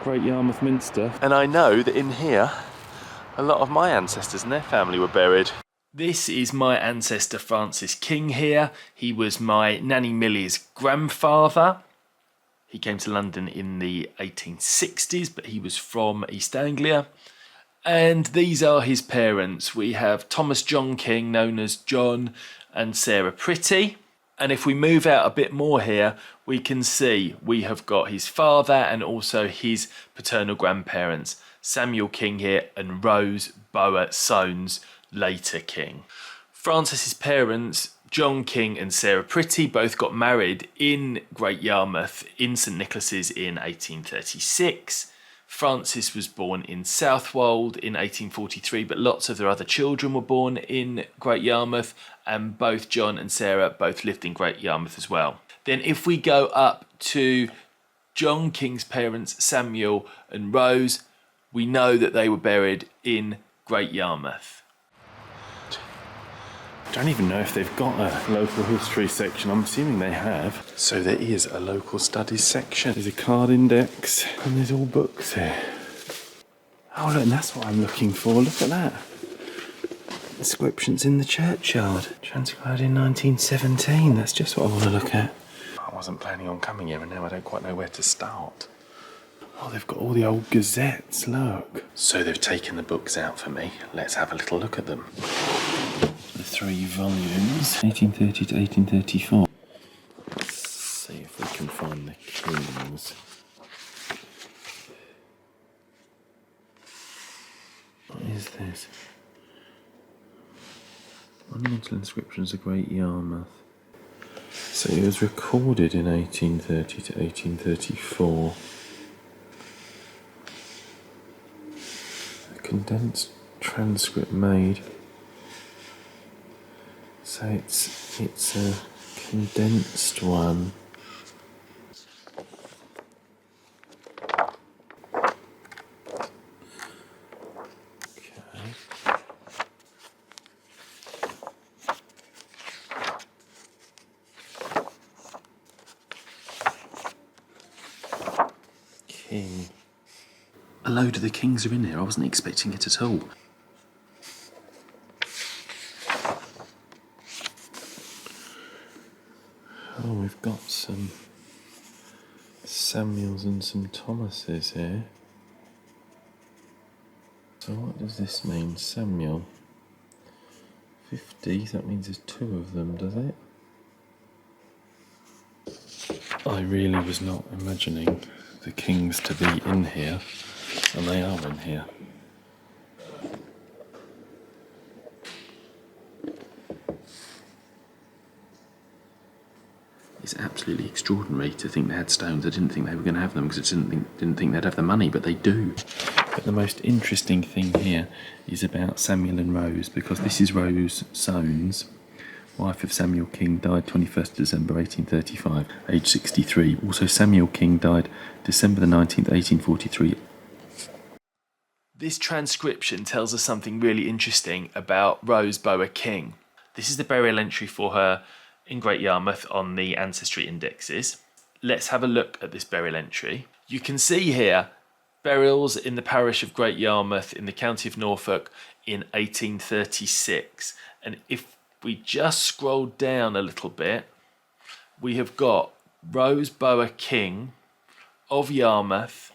Great Yarmouth Minster. And I know that in here, a lot of my ancestors and their family were buried. This is my ancestor Francis King here. He was my Nanny Millie's grandfather. He came to London in the 1860s, but he was from East Anglia. And these are his parents. We have Thomas John King, known as John, and Sarah Pritty. And if we move out a bit more here, we can see we have got his father and also his paternal grandparents, Samuel King here and Rose Bower Soanes, later King. Francis's parents, John King and Sarah Pritty, both got married in Great Yarmouth in St Nicholas's in 1836. Francis was born in Southwold in 1843, but lots of their other children were born in Great Yarmouth, and both John and Sarah both lived in Great Yarmouth as well. Then if we go up to John King's parents, Samuel and Rose, we know that they were buried in Great Yarmouth. I don't even know if they've got a local history section. I'm assuming they have. So there is a local studies section. There's a card index and there's all books here. Oh look, and that's what I'm looking for. Look at that. Inscriptions in the Churchyard. Transcribed in 1917. That's just what I want to look at. I wasn't planning on coming here and now I don't quite know where to start. Oh, they've got all the old gazettes, look. So they've taken the books out for me. Let's have a little look at them. The 3 volumes, 1830 to 1834. Let's see if we can find the kings. What is this? Monumental inscriptions of Great Yarmouth. So it was recorded in 1830 to 1834. A condensed transcript made. So it's a condensed one. Okay. King. A load of the kings are in here. I wasn't expecting it at all. Oh, we've got some Samuels and some Thomases here. So what does this mean? Samuel. 50, that means there's 2 of them, does it? I really was not imagining the kings to be in here, and they are in here. It's absolutely extraordinary to think they had stones. I didn't think they were going to have them because I didn't think they'd have the money, but they do. But the most interesting thing here is about Samuel and Rose, because this is Rose Soanes, wife of Samuel King, died 21st December 1835, aged 63. Also Samuel King died December the 19th, 1843. This transcription tells us something really interesting about Rose Bower King. This is the burial entry for her in Great Yarmouth on the Ancestry indexes. Let's have a look at this burial entry. You can see here burials in the parish of Great Yarmouth in the county of Norfolk in 1836. And if we just scroll down a little bit, we have got Rose Bower King of Yarmouth.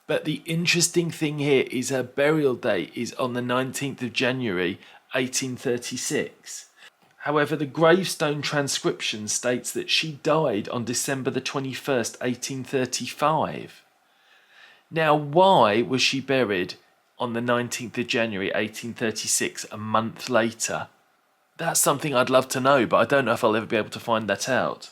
But the interesting thing here is her burial date is on the 19th of January 1836. However, the gravestone transcription states that she died on December the 21st, 1835. Now, why was she buried on the 19th of January, 1836, a month later? That's something I'd love to know, but I don't know if I'll ever be able to find that out.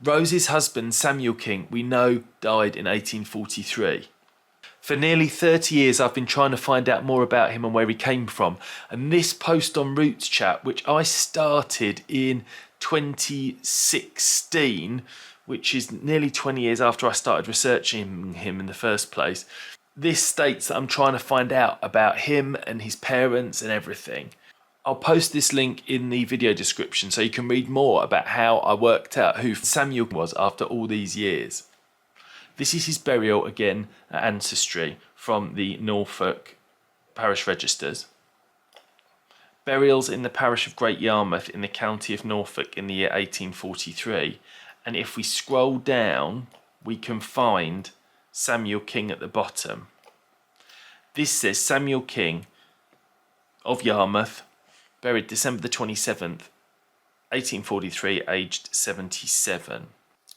Rose's husband, Samuel King, we know died in 1843. For nearly 30 years, I've been trying to find out more about him and where he came from. And this post on Roots Chat, which I started in 2016, which is nearly 20 years after I started researching him in the first place. This states that I'm trying to find out about him and his parents and everything. I'll post this link in the video description so you can read more about how I worked out who Samuel was after all these years. This is his burial again at Ancestry from the Norfolk parish registers. Burials in the parish of Great Yarmouth in the county of Norfolk in the year 1843. And if we scroll down, we can find Samuel King at the bottom. This says Samuel King of Yarmouth, buried December the 27th, 1843, aged 77.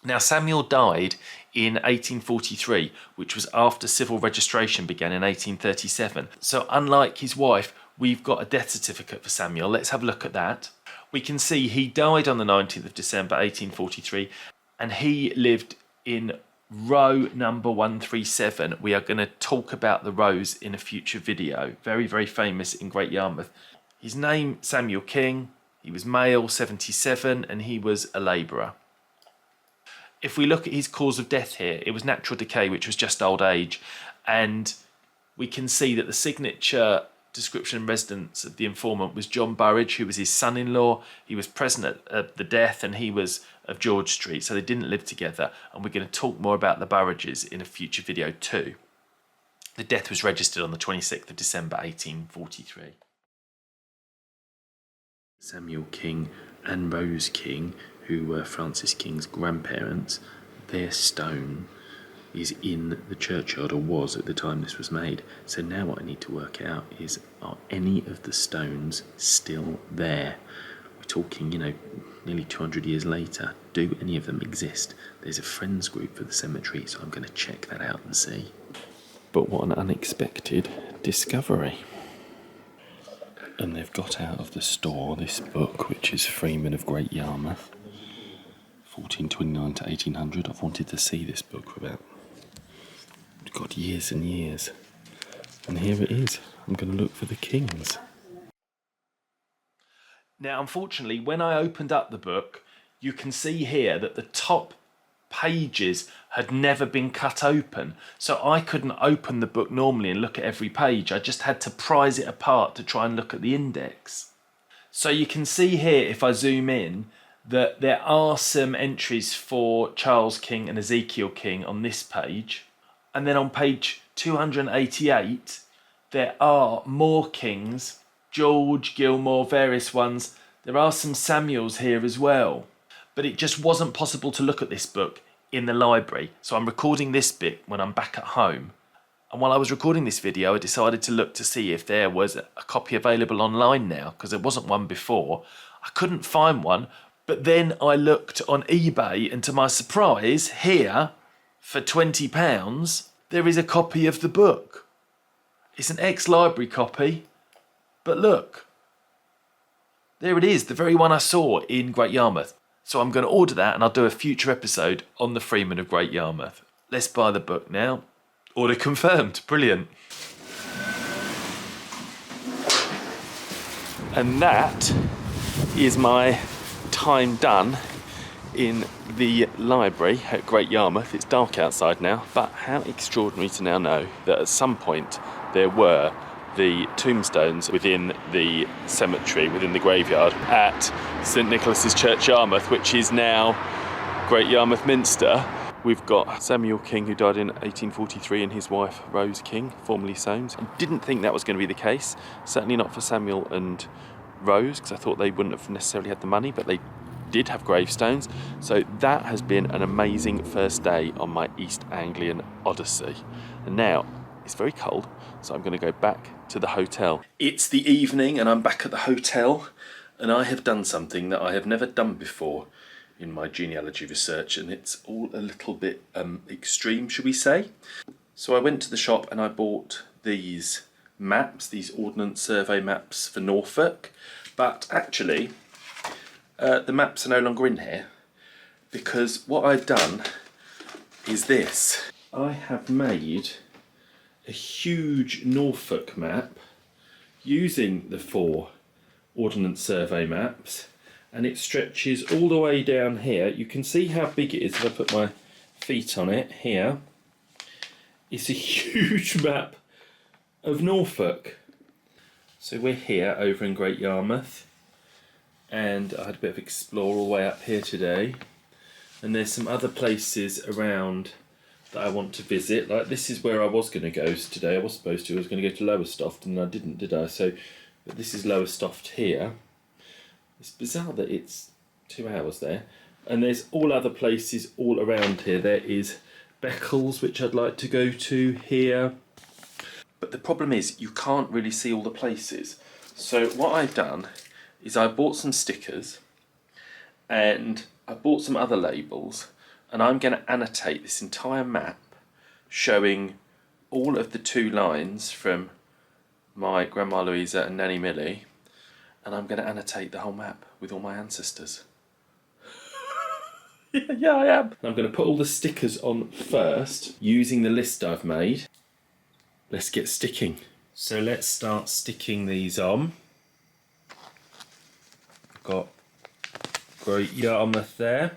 Now, Samuel died in 1843, which was after civil registration began in 1837. So unlike his wife, we've got a death certificate for Samuel. Let's have a look at that. We can see he died on the 19th of December 1843, and he lived in row number 137. We are going to talk about the rows in a future video. Very, very famous in Great Yarmouth. His name, Samuel King. He was male, 77, and he was a labourer. If we look at his cause of death here, it was natural decay, which was just old age. And we can see that the signature description and residence of the informant was John Burridge, who was his son-in-law. He was present at the death, and he was of George Street, so they didn't live together. And we're going to talk more about the Burridges in a future video too. The death was registered on the 26th of December 1843. Samuel King and Rose King, who were Francis King's grandparents, their stone is in the churchyard, or was at the time this was made. So now what I need to work out is, are any of the stones still there? We're talking, nearly 200 years later. Do any of them exist? There's a friends group for the cemetery, so I'm going to check that out and see. But what an unexpected discovery. And they've got out of the store this book, which is Freeman of Great Yarmouth, 1429 to 1800. I've wanted to see this book for about, God, years and years. And here it is. I'm going to look for the kings. Now, unfortunately, when I opened up the book, you can see here that the top pages had never been cut open. So I couldn't open the book normally and look at every page. I just had to prise it apart to try and look at the index. So you can see here, if I zoom in, that there are some entries for Charles King and Ezekiel King on this page. And then on page 288, there are more kings, George, Gilmore, various ones. There are some Samuels here as well. But it just wasn't possible to look at this book in the library. So I'm recording this bit when I'm back at home. And while I was recording this video, I decided to look to see if there was a copy available online now, because there wasn't one before. I couldn't find one. But then I looked on eBay, and to my surprise, here, for £20, there is a copy of the book. It's an ex-library copy, but look, there it is, the very one I saw in Great Yarmouth. So I'm going to order that, and I'll do a future episode on the Freeman of Great Yarmouth. Let's buy the book now. Order confirmed. Brilliant. And that is my time done in the library at Great Yarmouth. It's dark outside now, but how extraordinary to now know that at some point there were the tombstones within the cemetery, within the graveyard at St Nicholas's Church, Yarmouth, which is now Great Yarmouth Minster. We've got Samuel King, who died in 1843, and his wife Rose King, formerly Soanes. I didn't think that was going to be the case, certainly not for Samuel and Rose, because I thought they wouldn't have necessarily had the money, but they did have gravestones. So that has been an amazing first day on my East Anglian Odyssey. And now it's very cold, so I'm going to go back to the hotel. It's the evening and I'm back at the hotel, and I have done something that I have never done before in my genealogy research, and it's all a little bit extreme, should we say. So I went to the shop and I bought these maps, these Ordnance Survey maps for Norfolk, but actually the maps are no longer in here, because what I've done is this. I have made a huge Norfolk map using the 4 Ordnance Survey maps, and it stretches all the way down here. You can see how big it is if I put my feet on it here. It's a huge map of Norfolk. So we're here over in Great Yarmouth, and I had a bit of explore all the way up here today, and there's some other places around that I want to visit. Like this is where I was going to go today. I was going to go to Lowestoft, and I didn't, did I? So but this is Lowestoft here. It's bizarre that it's 2 hours there, and there's all other places all around here. There is Beccles, which I'd like to go to here. But the problem is you can't really see all the places. So what I've done is I bought some stickers and I bought some other labels, and I'm going to annotate this entire map showing all of the 2 lines from my Grandma Louisa and Nanny Millie, and I'm going to annotate the whole map with all my ancestors. Yeah, I am. I'm going to put all the stickers on first using the list I've made. Let's get sticking. So let's start sticking these on. I've got Great Yarmouth there.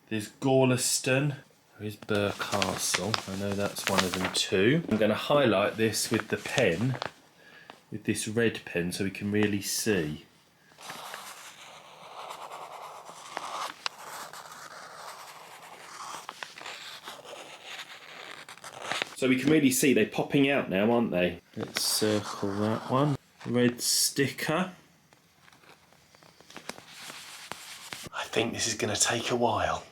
There's Gorleston. There is Burr Castle. I know that's one of them too. I'm going to highlight this with the pen, with this red pen, so we can really see. So we can really see they're popping out now, aren't they? Let's circle that one. Red sticker. I think this is going to take a while.